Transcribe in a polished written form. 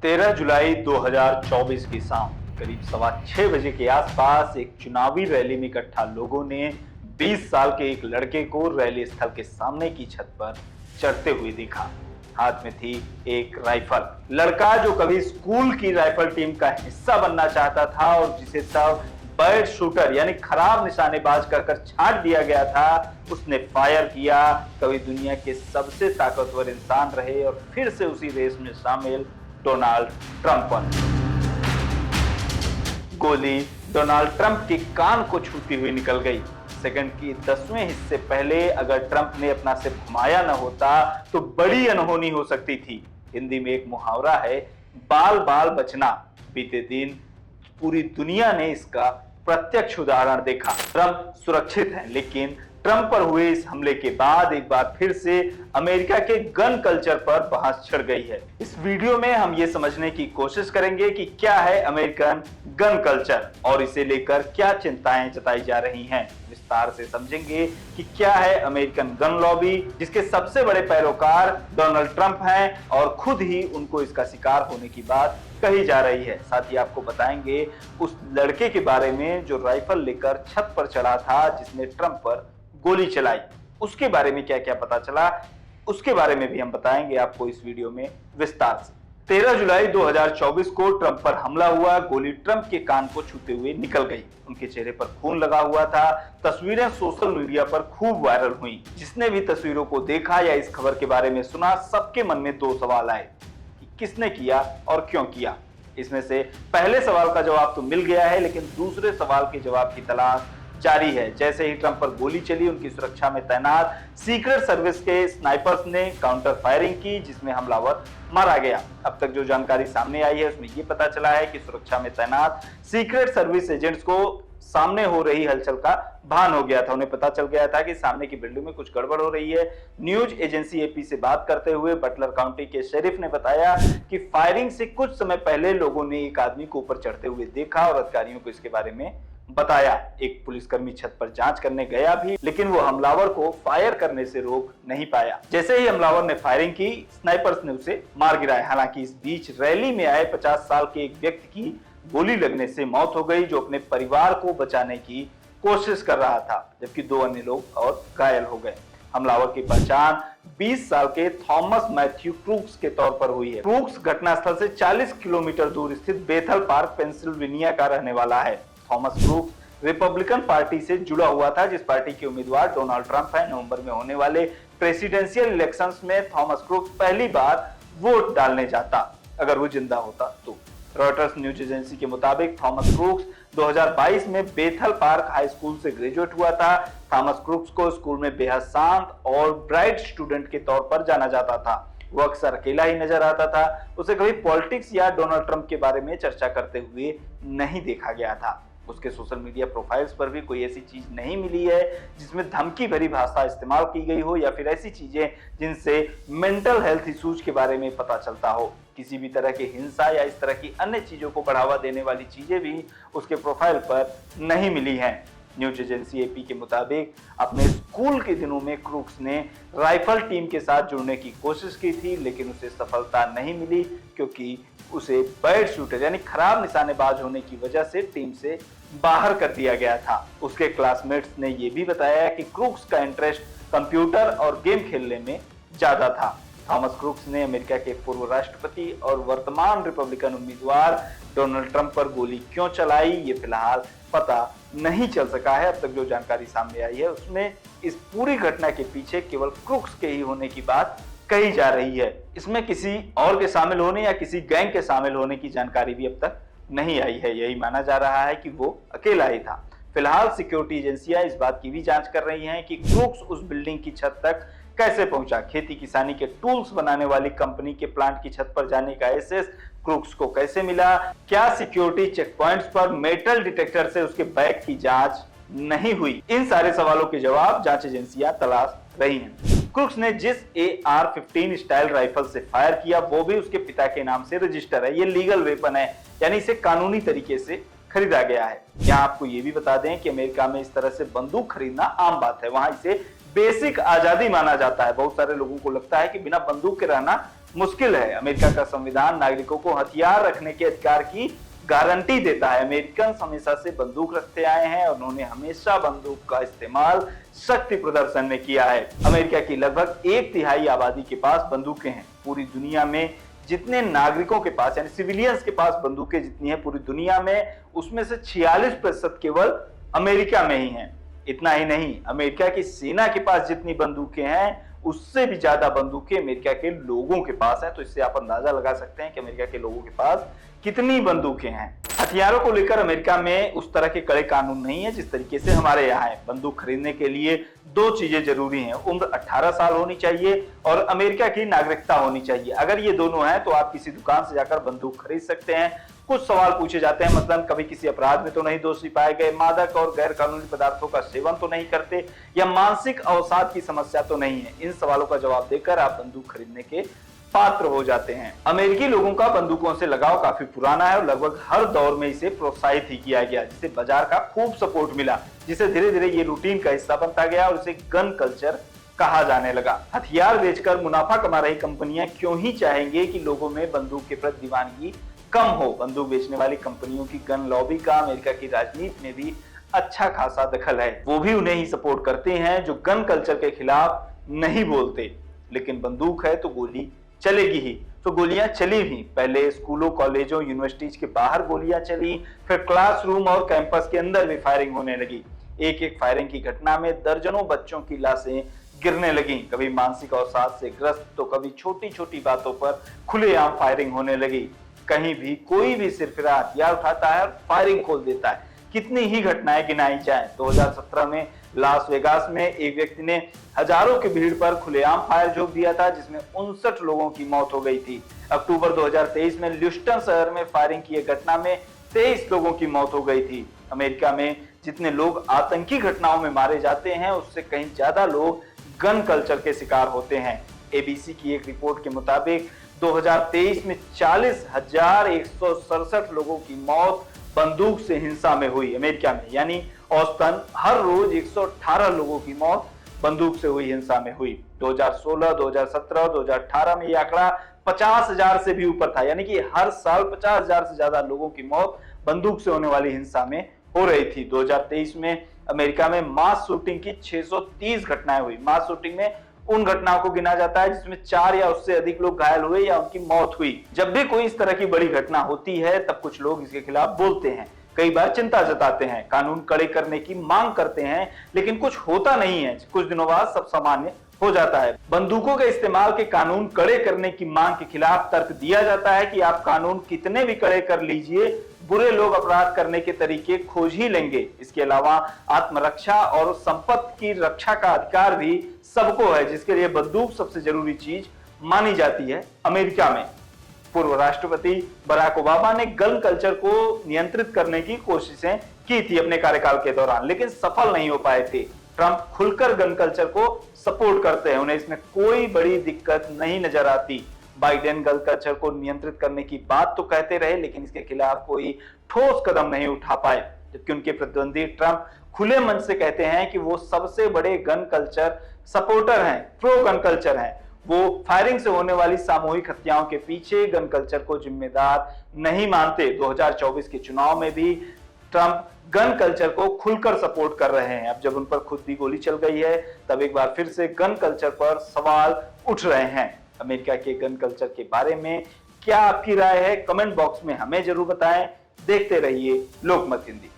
13 जुलाई 2024 की शाम करीब 6:15 बजे के आसपास एक चुनावी रैली में इकट्ठा लोगों ने 20 साल के एक लड़के को रैली स्थल के सामने की छत पर चढ़ते हुए देखा। हाथ में थी एक राइफल। लड़का जो कभी स्कूल की राइफल टीम का हिस्सा बनना चाहता था और जिसे तब बैड शूटर यानी खराब निशानेबाज कहकर छांट दिया गया था, उसने फायर किया। कभी दुनिया के सबसे ताकतवर इंसान रहे और फिर से उसी रेस में शामिल डोनाल्ड ट्रंप पर। गोली डोनाल्ड ट्रंप के कान को छूती हुई निकल गई। सेकंड की 10वें हिस्से पहले अगर ट्रंप ने अपना सिर घुमाया न होता तो बड़ी अनहोनी हो सकती थी। हिंदी में एक मुहावरा है, बाल बाल बचना। बीते दिन पूरी दुनिया ने इसका प्रत्यक्ष उदाहरण देखा। ट्रंप सुरक्षित हैं, लेकिन ट्रंप पर हुए इस हमले के बाद एक बार फिर से अमेरिका के गन कल्चर पर बहस छिड़ गई है। इस वीडियो में हम ये समझने की कोशिश करेंगे कि क्या है अमेरिकन गन कल्चर और इसे लेकर क्या चिंताएं जताई जा रही हैं। विस्तार से समझेंगे कि क्या है अमेरिकन गन लॉबी, जिसके सबसे बड़े पैरोकार डोनाल्ड ट्रंप हैं और खुद ही उनको इसका शिकार होने की बात कही जा रही है। साथ ही आपको बताएंगे उस लड़के के बारे में जो राइफल लेकर छत पर चढ़ा था, जिसने ट्रंप पर गोली चलाई। उसके बारे में क्या क्या पता चला, उसके बारे में भी हम बताएंगे आपको इस वीडियो में विस्तार से। 13 जुलाई 2024 को ट्रंप पर हमला हुआ। गोली ट्रंप के कान को छूते हुए निकल गई। उनके चेहरे पर खून लगा हुआ था। तस्वीरें सोशल मीडिया पर खूब वायरल हुई। जिसने भी तस्वीरों को देखा या इस खबर के बारे में सुना, सबके मन में दो सवाल आए कि किसने किया और क्यों किया। इसमें से पहले सवाल का जवाब तो मिल गया है, लेकिन दूसरे सवाल के जवाब की तलाश जारी है। जैसे ही ट्रंप पर गोली चली, उनकी सुरक्षा में तैनात सीक्रेट सर्विस के स्नाइपर्स ने काउंटर फायरिंग की, जिसमें हमलावर मारा गया। अब तक जो जानकारी सामने आई है उसमें यह पता चला है कि सुरक्षा में तैनात सीक्रेट सर्विस एजेंट्स को सामने हो रही हलचल का भान हो गया था। उन्हें पता चल गया था कि सामने की बिल्डिंग में कुछ गड़बड़ हो रही है। न्यूज एजेंसी एपी से बात करते हुए बटलर काउंटी के शेरिफ ने बताया कि फायरिंग से कुछ समय पहले लोगों ने एक आदमी को ऊपर चढ़ते हुए देखा और अधिकारियों को इसके बारे में बताया। एक पुलिसकर्मी छत पर जांच करने गया भी, लेकिन वो हमलावर को फायर करने से रोक नहीं पाया। जैसे ही हमलावर ने फायरिंग की, स्नाइपर्स ने उसे मार गिराया। हालांकि इस बीच रैली में आए 50 साल के एक व्यक्ति की गोली लगने से मौत हो गई, जो अपने परिवार को बचाने की कोशिश कर रहा था, जबकि 2 अन्य लोग और घायल हो गए। हमलावर की पहचान 20 साल के थॉमस मैथ्यू क्रूक्स के तौर पर हुई है। क्रूक्स घटनास्थल से 40 किलोमीटर दूर स्थित बेथल पार्क, पेंसिल्वेनिया का रहने वाला है। थॉमस क्रूक्स रिपब्लिकन पार्टी से जुड़ा हुआ था, जिस पार्टी के उम्मीदवार डोनाल्ड ट्रंप है। नवंबर में होने वाले प्रेसिडेंशियल इलेक्शंस में थॉमस क्रूक्स पहली बार वोट डालने जाता, अगर वो जिंदा होता तो। रॉयटर्स न्यूज एजेंसी के मुताबिक थॉमस क्रूक्स 2022 में बेथल पार्क हाई स्कूल से ग्रेजुएट हुआ था। थॉमस क्रूक्स को स्कूल में बेहद शांत और ब्राइट स्टूडेंट के तौर पर जाना जाता था। वो अक्सर अकेला ही नजर आता था। उसे कभी पॉलिटिक्स या डोनाल्ड ट्रंप के बारे में चर्चा करते हुए नहीं देखा गया था। उसके सोशल मीडिया प्रोफाइल्स पर भी कोई ऐसी चीज नहीं मिली है जिसमें धमकी भरी भाषा इस्तेमाल की गई हो या फिर ऐसी चीजें जिनसे मेंटल हेल्थ इश्यूज के बारे में पता चलता हो। किसी भी तरह की हिंसा या इस तरह की अन्य चीजों को बढ़ावा देने वाली चीजें भी उसके प्रोफाइल पर नहीं मिली हैं। न्यूज एजेंसी एपी के मुताबिक अपने स्कूल के दिनों में क्रूक्स ने राइफल टीम के साथ जुड़ने की कोशिश की थी, लेकिन उसे सफलता नहीं मिली, क्योंकि उसे बैड शूटर यानी खराब निशानेबाज होने की वजह से टीम से बाहर कर दिया गया था। उसके क्लासमेट्स ने यह भी बताया कि क्रूक्स का इंटरेस्ट कंप्यूटर और गेम खेलने में ज्यादा था। थॉमस क्रूक्स ने अमेरिका के पूर्व राष्ट्रपति और वर्तमान रिपब्लिकन उम्मीदवार डोनाल्ड ट्रंप पर गोली क्यों चलाई, ये फिलहाल पता नहीं चल सका है। अब तक जो जानकारी सामने आई है उसमें इस पूरी घटना के पीछे केवल क्रूक्स के ही होने की बात कही जा रही है। इसमें किसी और के शामिल होने या किसी गैंग के शामिल होने की जानकारी भी अब तक नहीं आई है। यही माना जा रहा है कि वो अकेला ही था। फिलहाल सिक्योरिटी एजेंसियां इस बात की भी जांच कर रही हैं कि क्रूक्स उस बिल्डिंग की छत तक कैसे पहुंचा। खेती किसानी के टूल्स बनाने वाली कंपनी के प्लांट की छत पर जाने का एक्सेस क्रूक्स को कैसे मिला। क्या सिक्योरिटी चेक पॉइंट्स पर मेटल डिटेक्टर से उसके बैग की जांच नहीं हुई। इन सारे सवालों के जवाब जांच एजेंसियां तलाश रही हैं। क्रूक्स ने जिस AR-15 स्टाइल राइफल से फायर किया वो भी उसके पिता के नाम से रजिस्टर है। ये लीगल वेपन है, यानी इसे कानूनी तरीके से खरीदा गया है। यहाँ आपको ये भी बता दें कि अमेरिका में इस तरह से बंदूक खरीदना आम बात है। वहां इसे बेसिक आजादी माना जाता है। बहुत सारे लोगों को लगता है कि बिना बंदूक के रहना मुश्किल है। अमेरिका का संविधान नागरिकों को हथियार रखने के अधिकार की गारंटी देता है। अमेरिकन हमेशा से बंदूक रखते आए हैं और उन्होंने हमेशा बंदूक का इस्तेमाल शक्ति प्रदर्शन में किया है। अमेरिका की लगभग 1/3 आबादी के पास बंदूकें हैं। पूरी दुनिया में जितने नागरिकों के पास यानी सिविलियंस के पास बंदूकें जितनी है पूरी दुनिया में, उसमें से 46% केवल अमेरिका में ही हैं। इतना ही नहीं, अमेरिका की सेना के पास जितनी बंदूकें हैं उससे भी ज्यादा बंदूकें अमेरिका के लोगों के पास हैं। तो इससे आप अंदाजा लगा सकते हैं कि अमेरिका के लोगों के पास कितनी बंदूकें हैं। हथियारों को लेकर अमेरिका में उस तरह के कड़े कानून नहीं है जिस तरीके से हमारे यहाँ है। बंदूक खरीदने के लिए 2 चीजें जरूरी हैं, उम्र 18 साल होनी चाहिए और अमेरिका की नागरिकता होनी चाहिए। अगर ये दोनों हैं तो आप किसी दुकान से जाकर बंदूक खरीद सकते हैं। कुछ सवाल पूछे जाते हैं, मतलब कभी किसी अपराध में तो नहीं दोषी पाए गए, मादक और गैर कानूनी पदार्थों का सेवन तो नहीं करते, या मानसिक अवसाद की समस्या तो नहीं है। इन सवालों का जवाब देकर आप बंदूक खरीदने के पात्र हो जाते हैं। अमेरिकी लोगों का बंदूकों से लगाव काफी पुराना है और लगभग हर दौर में इसे प्रोत्साहित ही किया गया, जिसे बाजार का खूब सपोर्ट मिला, जिसे धीरे धीरे ये रूटीन का हिस्सा बनता गया और इसे गन कल्चर कहा जाने लगा। हथियार बेचकर मुनाफा कमा रही कंपनियां क्यों ही चाहेंगे कि लोगों में बंदूक के प्रति दीवानगी कम हो। बंदूक बेचने वाली कंपनियों की गन लॉबी का अमेरिका की राजनीति में भी अच्छा खासा दखल है। वो भी उन्हें ही सपोर्ट करते हैं जो गन कल्चर के खिलाफ नहीं बोलते। लेकिन बंदूक है तो गोली चलेगी ही, तो गोलियां चली भी। पहले स्कूलों, कॉलेजों, यूनिवर्सिटीज के बाहर गोलियां चली, फिर क्लासरूम और कैंपस के अंदर भी फायरिंग होने लगी। एक फायरिंग की घटना में दर्जनों बच्चों की लाशें गिरने लगी। कभी मानसिक अवसाद से ग्रस्त तो कभी छोटी छोटी बातों पर खुलेआम फायरिंग होने लगी। कहीं भी कोई भी सिरफिरा हथियार उठाता है और फायरिंग खोल देता है। कितनी ही घटनाएं गिनाई जाएं। 2017 में लास वेगास में एक व्यक्ति ने हजारों की भीड़ पर खुलेआम फायर झोंक दिया था, जिसमें 59 लोगों की मौत हो गई थी। अक्टूबर 2023 में ल्यूस्टन शहर में फायरिंग की एक घटना में 23 लोगों की मौत हो गई थी। अमेरिका में जितने लोग आतंकी घटनाओं में मारे जाते हैं उससे कहीं ज्यादा लोग गन कल्चर के शिकार होते हैं। एबीसी की एक रिपोर्ट के मुताबिक 2023 में 40,167 लोगों की मौत बंदूक से हिंसा में हुई अमेरिका में, यानी औसतन हर रोज 118 लोगों की मौत बंदूक से हुई हिंसा में हुई। 2016, 2017, 2018 में यह आंकड़ा 50,000 से भी ऊपर था, यानी कि हर साल 50,000 से ज्यादा लोगों की मौत बंदूक से होने वाली हिंसा में हो रही थी। 2023 में अमेरिका में मास शूटिंग की 630 घटनाएं हुई। मास शूटिंग में उन घटनाओं को गिना जाता है जिसमें 4 या उससे अधिक लोग घायल हुए या उनकी मौत हुई। जब भी कोई इस तरह की बड़ी घटना होती है तब कुछ लोग इसके खिलाफ बोलते हैं, कई बार चिंता जताते हैं, कानून कड़े करने की मांग करते हैं, लेकिन कुछ होता नहीं है। कुछ दिनों बाद सब सामान्य हो जाता है। बंदूकों के इस्तेमाल के कानून कड़े करने की मांग के खिलाफ तर्क दिया जाता है कि आप कानून कितने भी कड़े कर लीजिए, बुरे लोग अपराध करने के तरीके खोज ही लेंगे। इसके अलावा आत्मरक्षा और संपत्ति की रक्षा का अधिकार भी सबको है, जिसके लिए बंदूक सबसे जरूरी चीज मानी जाती है अमेरिका में। पूर्व राष्ट्रपति बराक ओबामा ने गन कल्चर को नियंत्रित करने की कोशिशें की थी अपने कार्यकाल के दौरान, लेकिन सफल नहीं हो पाए थे। ट्रंप खुलकर गन कल्चर को सपोर्ट करते हैं, उन्हें इसमें कोई बड़ी दिक्कत नहीं नजर आती। बाइडेन गन कल्चर को नियंत्रित करने की बात तो कहते रहे, लेकिन इसके खिलाफ कोई ठोस कदम नहीं उठा पाए, जबकि उनके प्रतिद्वंदी ट्रंप खुले मन से कहते हैं कि वो सबसे बड़े गन कल्चर सपोर्टर हैं, प्रो गन कल्चर हैं। वो फायरिंग से होने वाली सामूहिक हत्याओं के पीछे गन कल्चर को जिम्मेदार नहीं मानते। 2024 के चुनाव में भी ट्रंप गन कल्चर को खुलकर सपोर्ट कर रहे हैं। अब जब उन पर खुद भी गोली चल गई है तब एक बार फिर से गन कल्चर पर सवाल उठ रहे हैं। अमेरिका के गन कल्चर के बारे में क्या आपकी राय है? कमेंट बॉक्स में हमें जरूर बताएं। देखते रहिए लोकमत हिंदी।